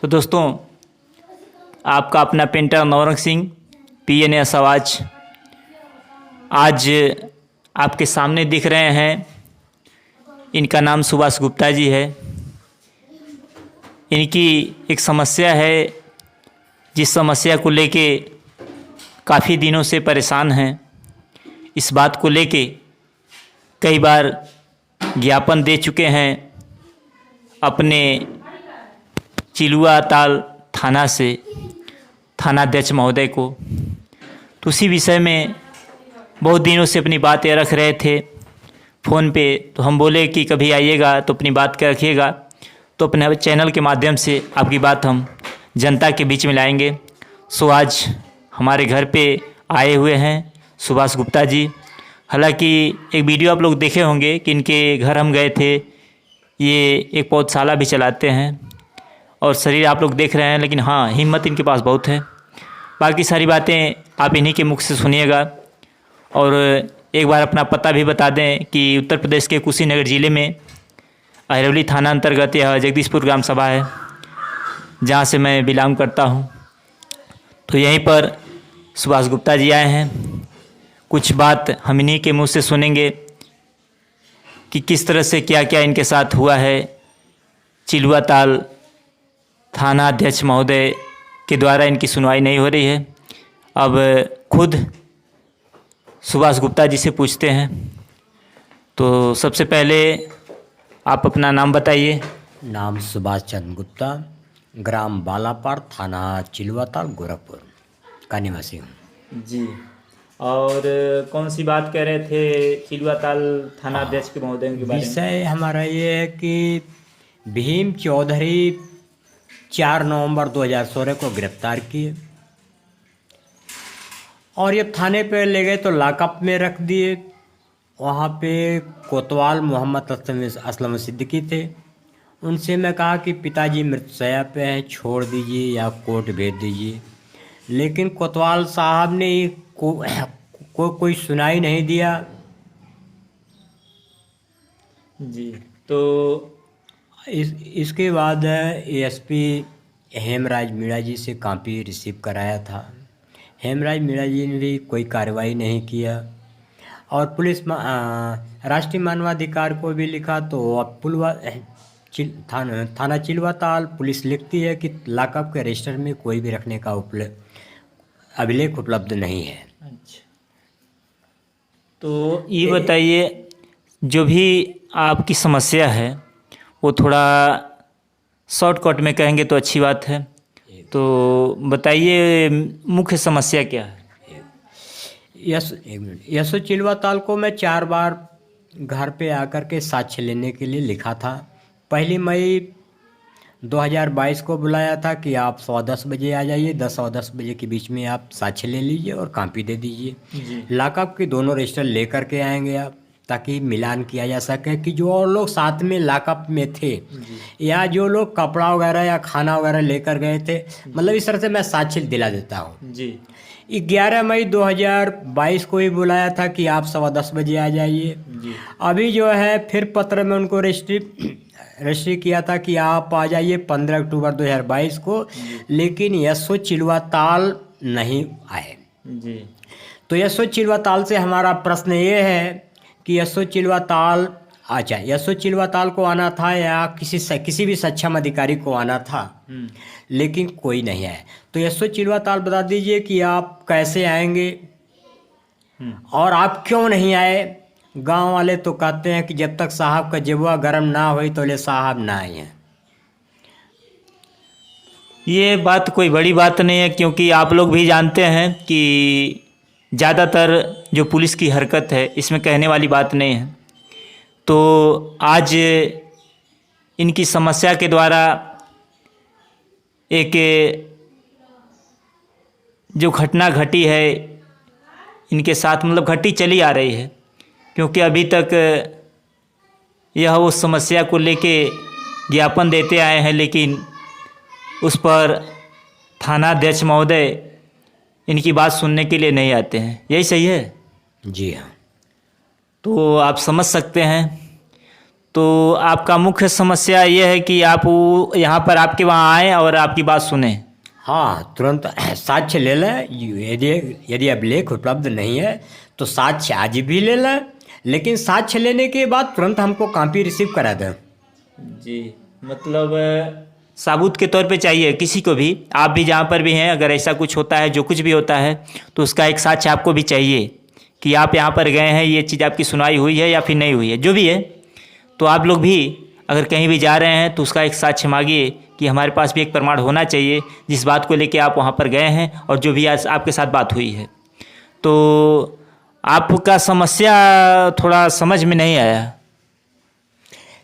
तो दोस्तों, आपका अपना पेंटर नवरंग सिंह PNS आवाज आज आपके सामने दिख रहे हैं। इनका नाम सुभाष गुप्ता जी है। इनकी एक समस्या है, जिस समस्या को लेके काफ़ी दिनों से परेशान हैं। इस बात को लेके कई बार ज्ञापन दे चुके हैं अपने चिलुआ ताल थाना से थानाध्यक्ष महोदय को। तो उसी विषय में बहुत दिनों से अपनी बातें रख रहे थे फ़ोन पे। तो हम बोले कि कभी आइएगा तो अपनी बात के रखिएगा। तो अपने चैनल के माध्यम से आपकी बात हम जनता के बीच में लाएंगे। सो आज हमारे घर पे आए हुए हैं सुभाष गुप्ता जी। हालांकि एक वीडियो आप लोग देखे होंगे कि इनके घर हम गए थे। ये एक पौधशाला भी चलाते हैं और शरीर आप लोग देख रहे हैं, लेकिन हाँ, हिम्मत इनके पास बहुत है। बाकी सारी बातें आप इन्हीं के मुख से सुनिएगा। और एक बार अपना पता भी बता दें कि उत्तर प्रदेश के कुशीनगर ज़िले में अहिरौली थाना अंतर्गत यह जगदीशपुर ग्राम सभा है, जहाँ से मैं बिलोंग करता हूँ। तो यहीं पर सुभाष गुप्ता जी आए हैं। कुछ बात हम इन्हीं के मुँह से सुनेंगे कि किस तरह से क्या क्या इनके साथ हुआ है। चिलुआ ताल थाना अध्यक्ष महोदय के द्वारा इनकी सुनवाई नहीं हो रही है। अब खुद सुभाष गुप्ता जी से पूछते हैं। तो सबसे पहले आप अपना नाम बताइए। नाम सुभाष चंद्र गुप्ता, ग्राम बालापार, थाना चिलुआ ताल, गोरखपुर का निवासी हूँ जी। और कौन सी बात कह रहे थे चिलुआ ताल थाना अध्यक्ष के महोदय के बारे में? विषय हमारा ये है कि भीम चौधरी 4 नवंबर 2016 को गिरफ्तार किए और ये थाने पे ले गए तो लॉकअप में रख दिए। वहाँ पे कोतवाल मोहम्मद असलम सिद्दीकी थे। उनसे मैं कहा कि पिताजी मृत्युशैया पे हैं, छोड़ दीजिए या कोर्ट भेज दीजिए। लेकिन कोतवाल साहब ने कोई सुनाई नहीं दिया। जी। तो इसके बाद ASP हेमराज मीणा जी से कॉपी रिसीव कराया था। हेमराज मीणा जी ने भी कोई कार्रवाई नहीं किया। और पुलिस राष्ट्रीय मानवाधिकार को भी लिखा तो अब थाना चिलुआ ताल पुलिस लिखती है कि लॉकअप के रजिस्टर में कोई भी रखने का अभिलेख उपलब्ध नहीं है। अच्छा, तो ये बताइए, जो भी आपकी समस्या है वो थोड़ा शॉर्टकट में कहेंगे तो अच्छी बात है। तो बताइए मुख्य समस्या क्या है? एक मिनट। यशो चिलुआ ताल को मैं 4 बार घर पे आकर के साक्ष्य लेने के लिए लिखा था। 1 मई 2022 को बुलाया था कि आप 10:15 बजे आ जाइए। 10 और 10 बजे के बीच में आप साक्ष्य ले लीजिए और कॉपी दे दीजिए। लॉकअप के दोनों रजिस्टर लेकर के आएंगे आप, ताकि मिलान किया जा सके कि जो और लोग साथ में लॉकअप में थे या जो लोग कपड़ा वगैरह या खाना वगैरह लेकर गए थे, मतलब इस तरह से मैं साक्ष्य दिला देता हूँ जी। 11 मई 2022 को ही बुलाया था कि आप 10:15 बजे आ जाइए। अभी जो है फिर पत्र में उनको रजिस्ट्री किया था कि आप आ जाइए 15 अक्टूबर 2022 को, लेकिन यशो चिलुआ ताल नहीं आए जी। तो यशो चिलुआ ताल से हमारा प्रश्न ये है कि यशो चिलुआ ताल यशो चिलुआ ताल को आना था या किसी भी सक्षम अधिकारी को आना था, लेकिन कोई नहीं आया। तो यशो चिलुआ ताल बता दीजिए कि आप कैसे आएंगे और आप क्यों नहीं आए। गांव वाले तो कहते हैं कि जब तक साहब का जबुआ गर्म ना हो तो ले साहब ना आए हैं। ये बात कोई बड़ी बात नहीं है, क्योंकि आप लोग भी जानते हैं कि ज़्यादातर जो पुलिस की हरकत है इसमें कहने वाली बात नहीं है। तो आज इनकी समस्या के द्वारा एक जो घटना घटी है इनके साथ, मतलब घटी चली आ रही है, क्योंकि अभी तक यह उस समस्या को लेके ज्ञापन देते आए हैं, लेकिन उस पर थानाध्यक्ष महोदय इनकी बात सुनने के लिए नहीं आते हैं। यही सही है? जी हाँ। तो आप समझ सकते हैं। तो आपका मुख्य समस्या ये है कि आप यहाँ पर आपके वहाँ आएँ और आपकी बात सुने। हाँ, तुरंत साक्ष्य ले लें। यदि यदि अभिलेख उपलब्ध नहीं है तो साक्ष्य आज भी ले लें, लेकिन साक्ष्य लेने के बाद तुरंत हमको कॉपी रिसीव करा दें। जी, मतलब साबुत के तौर पे चाहिए किसी को भी, आप भी जहाँ पर भी हैं, अगर ऐसा कुछ होता है, जो कुछ भी होता है, तो उसका एक साक्ष्य आपको भी चाहिए कि आप यहाँ पर गए हैं, ये चीज़ आपकी सुनाई हुई है या फिर नहीं हुई है, जो भी है। तो आप लोग भी अगर कहीं भी जा रहे हैं तो उसका एक साक्ष्य मांगिए कि हमारे पास भी एक प्रमाण होना चाहिए जिस बात को लेके आप वहाँ पर गए हैं और जो भी आज आपके साथ बात हुई है। तो आपका समस्या थोड़ा समझ में नहीं आया।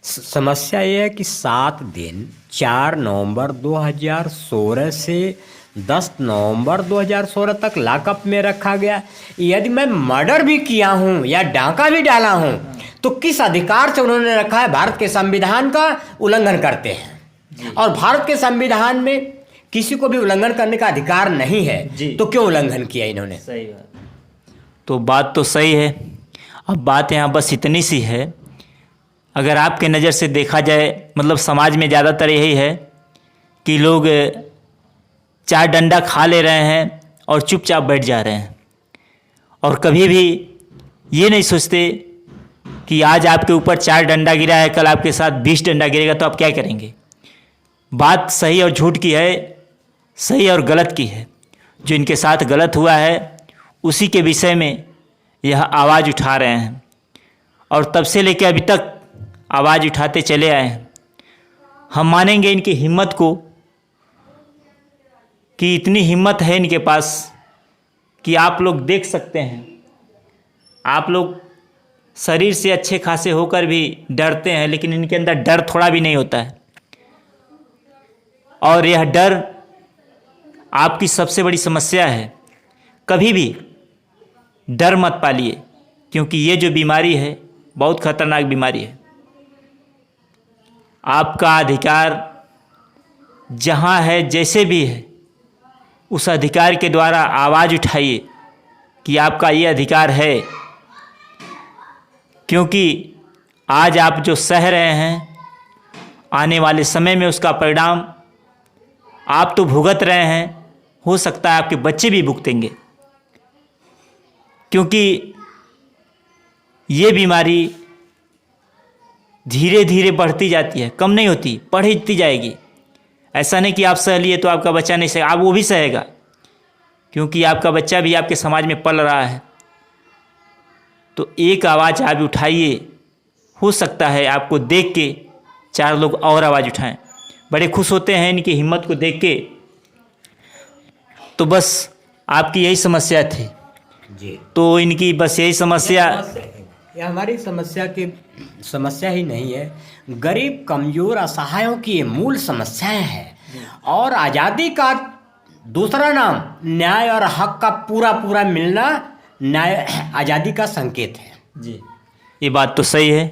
समस्या ये है कि 7 दिन 4 नवंबर 2016 से 10 नवंबर 2016 तक लॉकअप में रखा गया। यदि मैं मर्डर भी किया हूँ या डाका भी डाला हूँ तो किस अधिकार से उन्होंने रखा है? भारत के संविधान का उल्लंघन करते हैं, और भारत के संविधान में किसी को भी उल्लंघन करने का अधिकार नहीं है, तो क्यों उल्लंघन किया इन्होंने? सही बात। तो बात तो सही है। अब बात यहाँ बस इतनी सी है, अगर आपके नज़र से देखा जाए, मतलब समाज में ज़्यादातर यही है कि लोग चार डंडा खा ले रहे हैं और चुपचाप बैठ जा रहे हैं, और कभी भी ये नहीं सोचते कि आज आपके ऊपर 4 डंडा गिरा है, कल आपके साथ 20 डंडा गिरेगा तो आप क्या करेंगे। बात सही और झूठ की है, सही और गलत की है। जो इनके साथ गलत हुआ है उसी के विषय में यह आवाज़ उठा रहे हैं, और तब से लेकर अभी तक आवाज़ उठाते चले आए हैं। हम मानेंगे इनकी हिम्मत को कि इतनी हिम्मत है इनके पास कि आप लोग देख सकते हैं, आप लोग शरीर से अच्छे खासे होकर भी डरते हैं, लेकिन इनके अंदर डर थोड़ा भी नहीं होता है। और यह डर आपकी सबसे बड़ी समस्या है। कभी भी डर मत पालिए, क्योंकि ये जो बीमारी है बहुत खतरनाक बीमारी है। आपका अधिकार जहाँ है, जैसे भी है, उस अधिकार के द्वारा आवाज़ उठाइए कि आपका ये अधिकार है। क्योंकि आज आप जो सह रहे हैं, आने वाले समय में उसका परिणाम आप तो भुगत रहे हैं, हो सकता है आपके बच्चे भी भुगतेंगे। क्योंकि ये बीमारी धीरे धीरे बढ़ती जाती है, कम नहीं होती, बढ़ती जाएगी। ऐसा नहीं कि आप सह लिए तो आपका बच्चा नहीं सहेगा, आप वो भी सहेगा, क्योंकि आपका बच्चा भी आपके समाज में पल रहा है। तो एक आवाज़ आप उठाइए, हो सकता है आपको देख के 4 लोग और आवाज़ उठाएं। बड़े खुश होते हैं इनकी हिम्मत को देख के। तो बस आपकी यही समस्या थी जी। तो इनकी बस यही समस्या। यह हमारी समस्या ही नहीं है, गरीब कमजोर असहायों की ये मूल समस्याएं हैं। और आज़ादी का दूसरा नाम न्याय और हक का पूरा मिलना न्याय आज़ादी का संकेत है। जी, ये बात तो सही है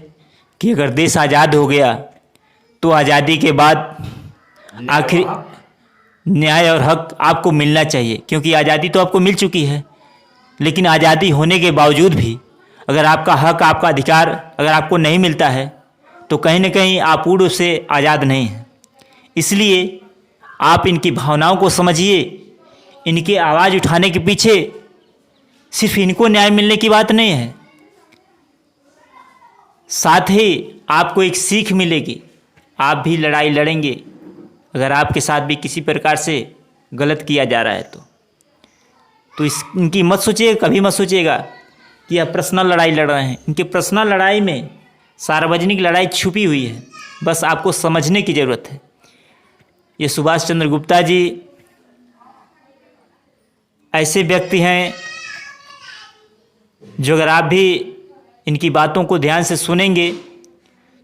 कि अगर देश आज़ाद हो गया तो आज़ादी के बाद आखिर न्याय और हक आपको मिलना चाहिए, क्योंकि आज़ादी तो आपको मिल चुकी है। लेकिन आज़ादी होने के बावजूद भी अगर आपका हक, आपका अधिकार अगर आपको नहीं मिलता है तो कहीं ना कहीं आप पूर्ण रूप से आज़ाद नहीं हैं। इसलिए आप इनकी भावनाओं को समझिए। इनके आवाज़ उठाने के पीछे सिर्फ इनको न्याय मिलने की बात नहीं है, साथ ही आपको एक सीख मिलेगी। आप भी लड़ाई लड़ेंगे अगर आपके साथ भी किसी प्रकार से गलत किया जा रहा है तो इनकी मत सोचिएगा, कभी मत सोचिएगा कि आप पर्सनल लड़ाई लड़ रहे हैं। इनके पर्सनल लड़ाई में सार्वजनिक लड़ाई छुपी हुई है, बस आपको समझने की ज़रूरत है। ये सुभाष चंद्र गुप्ता जी ऐसे व्यक्ति हैं जो अगर आप भी इनकी बातों को ध्यान से सुनेंगे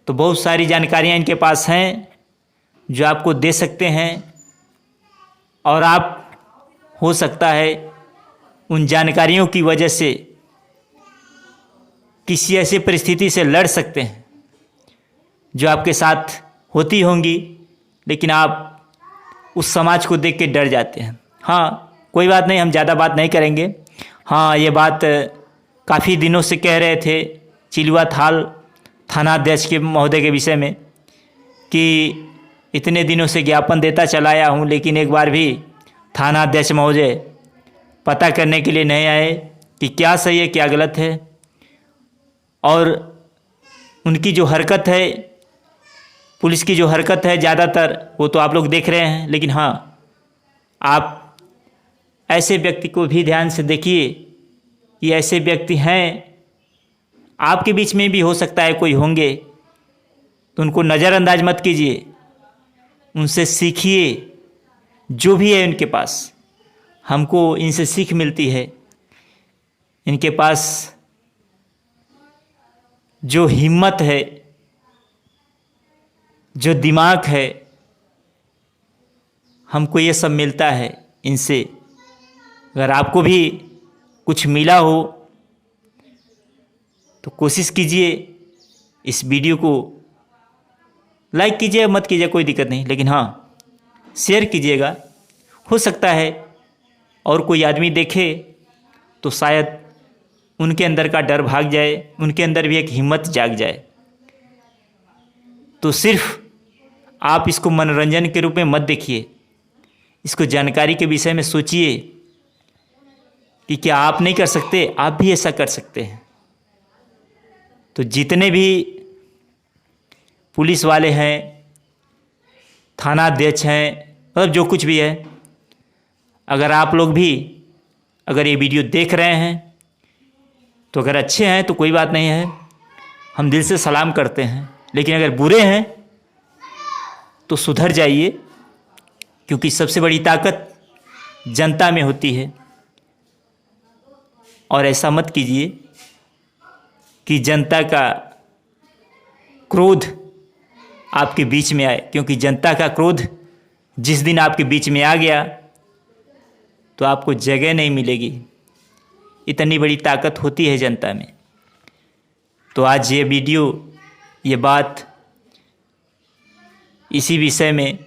तो बहुत सारी जानकारियाँ इनके पास हैं जो आपको दे सकते हैं, और आप हो सकता है उन जानकारियों की वजह से किसी ऐसी परिस्थिति से लड़ सकते हैं जो आपके साथ होती होंगी, लेकिन आप उस समाज को देख के डर जाते हैं। हाँ, कोई बात नहीं, हम ज़्यादा बात नहीं करेंगे। हाँ, ये बात काफ़ी दिनों से कह रहे थे, चिलुआ थाना अध्यक्ष के महोदय के विषय में कि इतने दिनों से ज्ञापन देता चला आया हूँ, लेकिन एक बार भी थाना अध्यक्ष महोदय पता करने के लिए नहीं आए कि क्या सही है क्या गलत है। और उनकी जो हरकत है, पुलिस की जो हरकत है ज़्यादातर, वो तो आप लोग देख रहे हैं। लेकिन हाँ, आप ऐसे व्यक्ति को भी ध्यान से देखिए कि ऐसे व्यक्ति हैं, आपके बीच में भी हो सकता है कोई होंगे, तो उनको नज़रअंदाज मत कीजिए, उनसे सीखिए। जो भी है उनके पास, हमको इनसे सीख मिलती है। इनके पास जो हिम्मत है, जो दिमाग है, हमको ये सब मिलता है इनसे। अगर आपको भी कुछ मिला हो तो कोशिश कीजिए, इस वीडियो को लाइक कीजिए, मत कीजिए कोई दिक्कत नहीं, लेकिन हाँ शेयर कीजिएगा। हो सकता है और कोई आदमी देखे तो शायद उनके अंदर का डर भाग जाए, उनके अंदर भी एक हिम्मत जाग जाए। तो सिर्फ आप इसको मनोरंजन के रूप में मत देखिए, इसको जानकारी के विषय में सोचिए कि क्या आप नहीं कर सकते, आप भी ऐसा कर सकते हैं। तो जितने भी पुलिस वाले हैं, थाना अध्यक्ष हैं, मतलब जो कुछ भी है, अगर आप लोग भी अगर ये वीडियो देख रहे हैं तो अगर अच्छे हैं तो कोई बात नहीं है, हम दिल से सलाम करते हैं। लेकिन अगर बुरे हैं तो सुधर जाइए, क्योंकि सबसे बड़ी ताकत जनता में होती है। और ऐसा मत कीजिए कि जनता का क्रोध आपके बीच में आए, क्योंकि जनता का क्रोध जिस दिन आपके बीच में आ गया तो आपको जगह नहीं मिलेगी। इतनी बड़ी ताकत होती है जनता में। तो आज ये वीडियो, ये बात इसी विषय में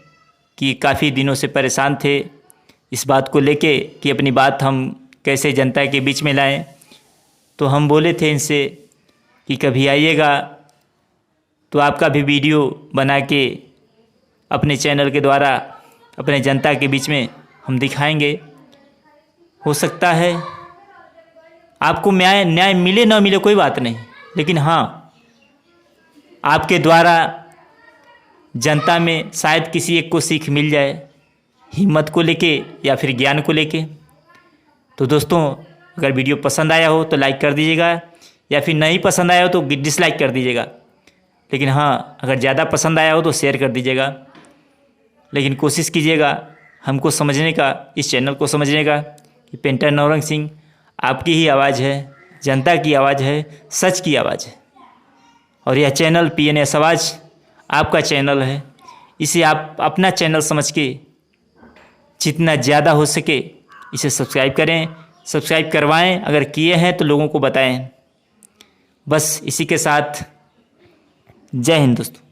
कि काफ़ी दिनों से परेशान थे इस बात को लेके कि अपनी बात हम कैसे जनता के बीच में लाएं। तो हम बोले थे इनसे कि कभी आइएगा तो आपका भी वीडियो बना के अपने चैनल के द्वारा अपने जनता के बीच में हम दिखाएंगे। हो सकता है आपको न्याय मिले ना मिले कोई बात नहीं, लेकिन हाँ, आपके द्वारा जनता में शायद किसी एक को सीख मिल जाए, हिम्मत को लेके या फिर ज्ञान को लेके। तो दोस्तों, अगर वीडियो पसंद आया हो तो लाइक कर दीजिएगा, या फिर नहीं पसंद आया हो तो डिसलाइक कर दीजिएगा। लेकिन हाँ, अगर ज़्यादा पसंद आया हो तो शेयर कर दीजिएगा। लेकिन कोशिश कीजिएगा हमको समझने का, इस चैनल को समझने का कि पेंटर नौरंग सिंह आपकी ही आवाज़ है, जनता की आवाज़ है, सच की आवाज़ है। और यह चैनल PNS आवाज़ आपका चैनल है। इसे आप अपना चैनल समझ के जितना ज़्यादा हो सके इसे सब्सक्राइब करें, सब्सक्राइब करवाएं, अगर किए हैं तो लोगों को बताएं। बस इसी के साथ जय हिंद दोस्तों।